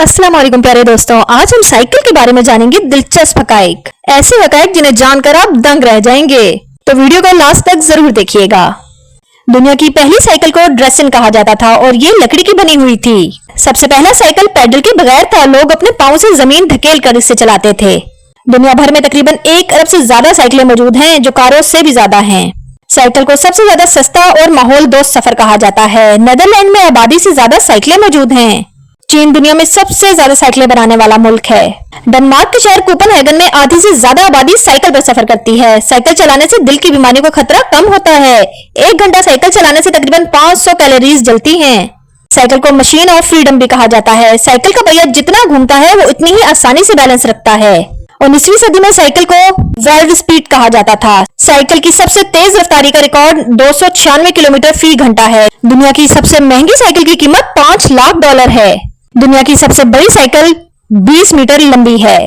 अस्सलाम वालेकुम प्यारे दोस्तों, आज हम साइकिल के बारे में जानेंगे दिलचस्प हकाइक, ऐसे हकाइक जिन्हें जानकर आप दंग रह जाएंगे। तो वीडियो को लास्ट तक जरूर देखिएगा। दुनिया की पहली साइकिल को ड्रेसिन कहा जाता था और ये लकड़ी की बनी हुई थी। सबसे पहला साइकिल पैडल के बगैर था, लोग अपने पाँव से जमीन धकेल कर इसे चलाते थे। दुनिया भर में तकरीबन 1 अरब से ज्यादा साइकिलें मौजूद हैं, जो कारों से भी ज्यादा हैं। साइकिल को सबसे ज्यादा सस्ता और माहौल दोस्त सफर कहा जाता है। नेदरलैंड में आबादी से ज्यादा साइकिलें मौजूद हैं। चीन दुनिया में सबसे ज्यादा साइकिलें बनाने वाला मुल्क है। डेनमार्क के शहर कोपेनहेगन में आधी से ज्यादा आबादी साइकिल पर सफर करती है। साइकिल चलाने से दिल की बीमारियों का खतरा कम होता है। 1 घंटा साइकिल चलाने से तकरीबन 500 कैलोरीज जलती हैं। साइकिल को मशीन ऑफ फ्रीडम भी कहा जाता है। साइकिल का पहिया जितना घूमता है वो उतनी ही आसानी से बैलेंस रखता है। 19वीं सदी में साइकिल को वर्ल्ड स्पीड कहा जाता था। साइकिल की सबसे तेज रफ्तारी का रिकॉर्ड 296 किलोमीटर फी घंटा है। दुनिया की सबसे महंगी साइकिल की कीमत $5 लाख है। दुनिया की सबसे बड़ी साइकिल 20 मीटर लंबी है।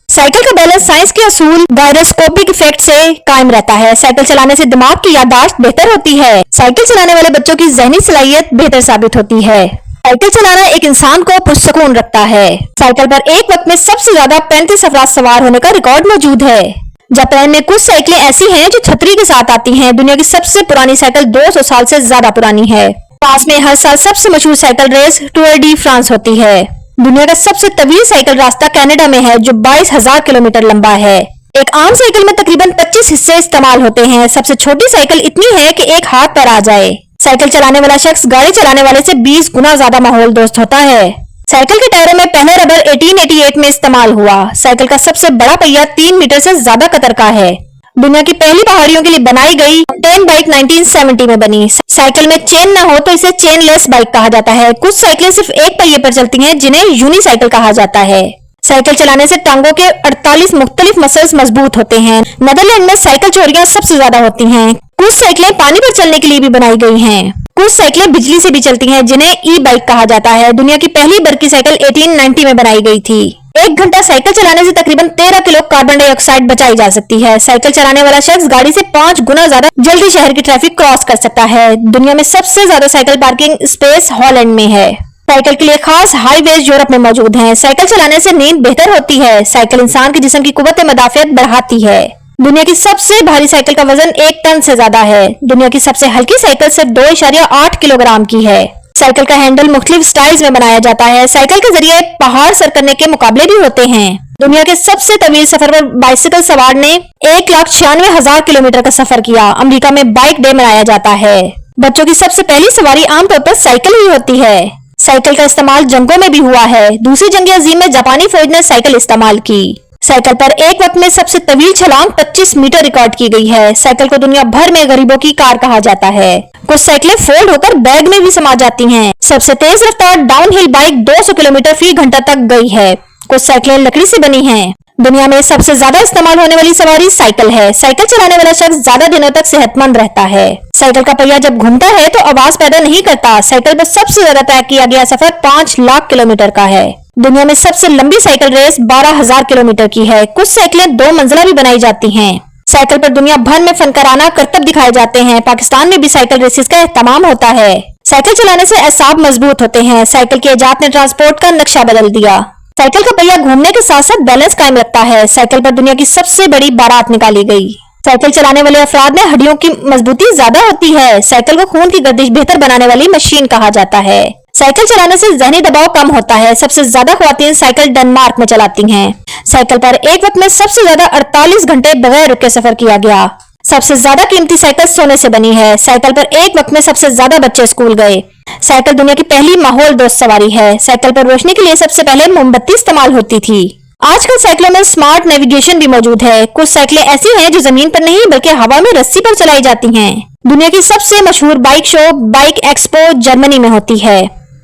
साइकिल का बैलेंस साइंस के असूल गायरोस्कोपिक इफेक्ट से कायम रहता है। साइकिल चलाने से दिमाग की याददाश्त बेहतर होती है। साइकिल चलाने वाले बच्चों की जहनी सलाहियत बेहतर साबित होती है। साइकिल चलाना एक इंसान को पुरसुकून रखता है। साइकिल पर एक वक्त में सबसे ज्यादा 35 अफराद सवार होने का रिकॉर्ड मौजूद है। जापान में कुछ साइकिलें ऐसी हैं जो छतरी के साथ आती हैं। दुनिया की सबसे पुरानी साइकिल 200 साल से ज्यादा पुरानी है। फ्रांस में हर साल सबसे मशहूर cycle race Tour de France होती है। दुनिया का सबसे तवील साइकिल रास्ता कनाडा में है, जो 22,000 किलोमीटर लंबा है। एक आम साइकिल में तकरीबन 25 हिस्से इस्तेमाल होते हैं। सबसे छोटी साइकिल इतनी है कि एक हाथ पर आ जाए। साइकिल चलाने वाला शख्स गाड़ी चलाने वाले से 20 गुना ज्यादा माहौल दोस्त होता है। साइकिल के टायरों में पहला रबर 1888 में इस्तेमाल हुआ। साइकिल का सबसे बड़ा पहिया 3 मीटर से ज्यादा कतर का है। दुनिया की पहली पहाड़ियों के लिए बनाई गई माउंटेन बाइक 1970 में बनी। साइकिल में चेन न हो तो इसे चेनलेस बाइक कहा जाता है। कुछ साइकिलें सिर्फ एक पहिए पर चलती हैं, जिन्हें यूनिसाइकिल कहा जाता है। साइकिल चलाने से टांगों के 48 मुख्तलिफ मसल्स मजबूत होते हैं। नेदरलैंड में साइकिल चोरियां सबसे ज्यादा होती हैं। कुछ साइकिलें पानी पर चलने के लिए भी बनाई गई हैं। कुछ साइकिलें बिजली से भी चलती हैं, जिन्हें ई बाइक कहा जाता है। दुनिया की पहली बरकी साइकिल 1890 में बनाई गई थी। 1 घंटा साइकिल चलाने से तकरीबन 13 किलो कार्बन डाइऑक्साइड बचाई जा सकती है। साइकिल चलाने वाला शख्स गाड़ी से 5 गुना ज्यादा जल्दी शहर की ट्रैफिक क्रॉस कर सकता है। दुनिया में सबसे ज्यादा साइकिल पार्किंग स्पेस हॉलैंड में है। साइकिल के लिए खास हाईवेज यूरोप में मौजूद हैं। साइकिल चलाने से नींद बेहतर होती है। साइकिल इंसान के जिस्म की कुव्वत मदाफियत बढ़ाती है। दुनिया की सबसे भारी साइकिल का वजन 1 टन से ज्यादा है। दुनिया की सबसे हल्की साइकिल सिर्फ 2.8 किलोग्राम की है। साइकिल का हैंडल मुख्तलिफ स्टाइल्स में बनाया जाता है। साइकिल के जरिए पहाड़ सर करने के मुकाबले भी होते हैं। दुनिया के सबसे तवील सफर पर बाइसिकल सवार ने 1,96,000 किलोमीटर का सफर किया। अमेरिका में बाइक डे मनाया जाता है। बच्चों की सबसे पहली सवारी आमतौर पर साइकिल ही होती है। साइकिल का इस्तेमाल जंगों में भी हुआ है। दूसरी जंग अजीम में जापानी फौज ने साइकिल इस्तेमाल की। साइकिल पर एक वक्त में सबसे तवील छलांग 25 मीटर रिकॉर्ड की गई है। साइकिल को दुनिया भर में गरीबों की कार कहा जाता है। कुछ साइकिलें फोल्ड होकर बैग में भी समा जाती हैं। सबसे तेज रफ्तार डाउनहिल बाइक 200 किलोमीटर फी घंटा तक गई है। कुछ साइकिलें लकड़ी से बनी हैं। दुनिया में सबसे ज्यादा इस्तेमाल होने वाली सवारी साइकिल है। साइकिल चलाने वाला शख्स ज्यादा दिनों तक सेहतमंद रहता है। साइकिल का पहिया जब घूमता है तो आवाज पैदा नहीं करता। साइकिल पर सबसे ज्यादा तय किया गया सफर 5 लाख किलोमीटर का है। दुनिया में सबसे लंबी साइकिल रेस 12,000 किलोमीटर की है। कुछ साइकिलें 2 मंजिला भी बनाई जाती हैं। साइकिल पर दुनिया भर में फनकाराना करतब दिखाए जाते हैं। पाकिस्तान में भी साइकिल रेसेस का एहतमाम होता है। साइकिल चलाने से असाब मजबूत होते हैं। साइकिल की इजाद ने ट्रांसपोर्ट का नक्शा बदल दिया। साइकिल का पहिया घूमने के साथ साथ बैलेंस कायम रखता है। साइकिल पर दुनिया की सबसे बड़ी बारात निकाली गई। साइकिल चलाने वाले अफराद में हड्डियों की मजबूती ज्यादा होती है। साइकिल को खून की गर्दिश बेहतर बनाने वाली मशीन कहा जाता है। साइकिल चलाने से जहनी दबाव कम होता है। सबसे ज्यादा ख्वातीन साइकिल डेनमार्क में चलाती हैं। साइकिल पर एक वक्त में सबसे ज्यादा 48 घंटे बगैर रुके सफर किया गया। सबसे ज्यादा कीमती साइकिल सोने से बनी है। साइकिल पर एक वक्त में सबसे ज्यादा बच्चे स्कूल गए। साइकिल दुनिया की पहली माहौल दोस्त सवारी है। साइकिल पर रोशनी के लिए सबसे पहले मोमबत्ती इस्तेमाल होती थी। आजकल साइकिलों में स्मार्ट नेविगेशन भी मौजूद है। कुछ साइकिलें ऐसी हैं जो जमीन पर नहीं बल्कि हवा में रस्सी पर चलाई जाती हैं। दुनिया की सबसे मशहूर bike show bike expo Germany में होती है।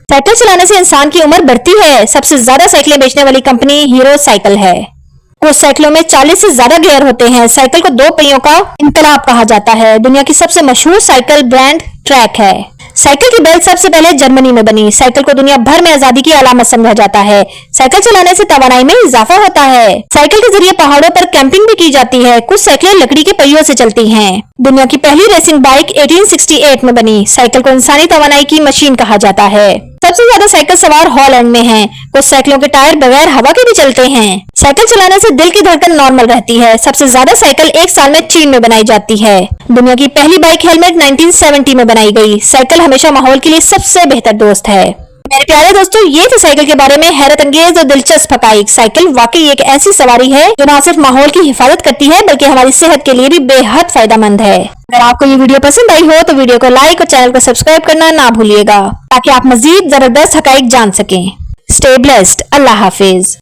साइकिल चलाने से इंसान की उम्र बढ़ती है। सबसे ज्यादा साइकिलें बेचने वाली कंपनी हीरो साइकिल है। कुछ साइकिलों में 40 से ज्यादा गियर होते हैं। साइकिल को 2 पहियों का इनकलाब कहा जाता है। दुनिया की सबसे मशहूर साइकिल ब्रांड ट्रैक है। साइकिल की बेल्ट सबसे पहले जर्मनी में बनी। साइकिल को दुनिया भर में आजादी की अलामत समझा जाता है। साइकिल चलाने से तवानाई में इजाफा होता है। साइकिल के जरिए पहाड़ों पर कैंपिंग भी की जाती है। कुछ साइकिलें लकड़ी के पहियों से चलती हैं। दुनिया की पहली रेसिंग बाइक 1868 में बनी। साइकिल को इंसानी तवानाई की मशीन कहा जाता है। सबसे ज्यादा साइकिल सवार हॉलैंड में हैं। कुछ साइकिलों के टायर बगैर हवा के भी चलते हैं। साइकिल चलाने से दिल की धड़कन नॉर्मल रहती है। सबसे ज्यादा साइकिल एक साल में चीन में बनाई जाती है। दुनिया की पहली बाइक हेलमेट 1970 में बनाई गई। साइकिल हमेशा माहौल के लिए सबसे बेहतर दोस्त है। मेरे प्यारे दोस्तों, ये थे साइकिल के बारे में हैरत अंगेज और दिलचस्प हकाइक। साइकिल वाकई एक ऐसी सवारी है जो न सिर्फ माहौल की हिफाजत करती है बल्कि हमारी सेहत के लिए भी बेहद फायदेमंद है। अगर आपको ये वीडियो पसंद आई हो तो वीडियो को लाइक और चैनल को सब्सक्राइब करना ना भूलिएगा ताकि आप मजीद जबरदस्त हकाइक जान सकें। Stay blessed. अल्लाह हाफिज।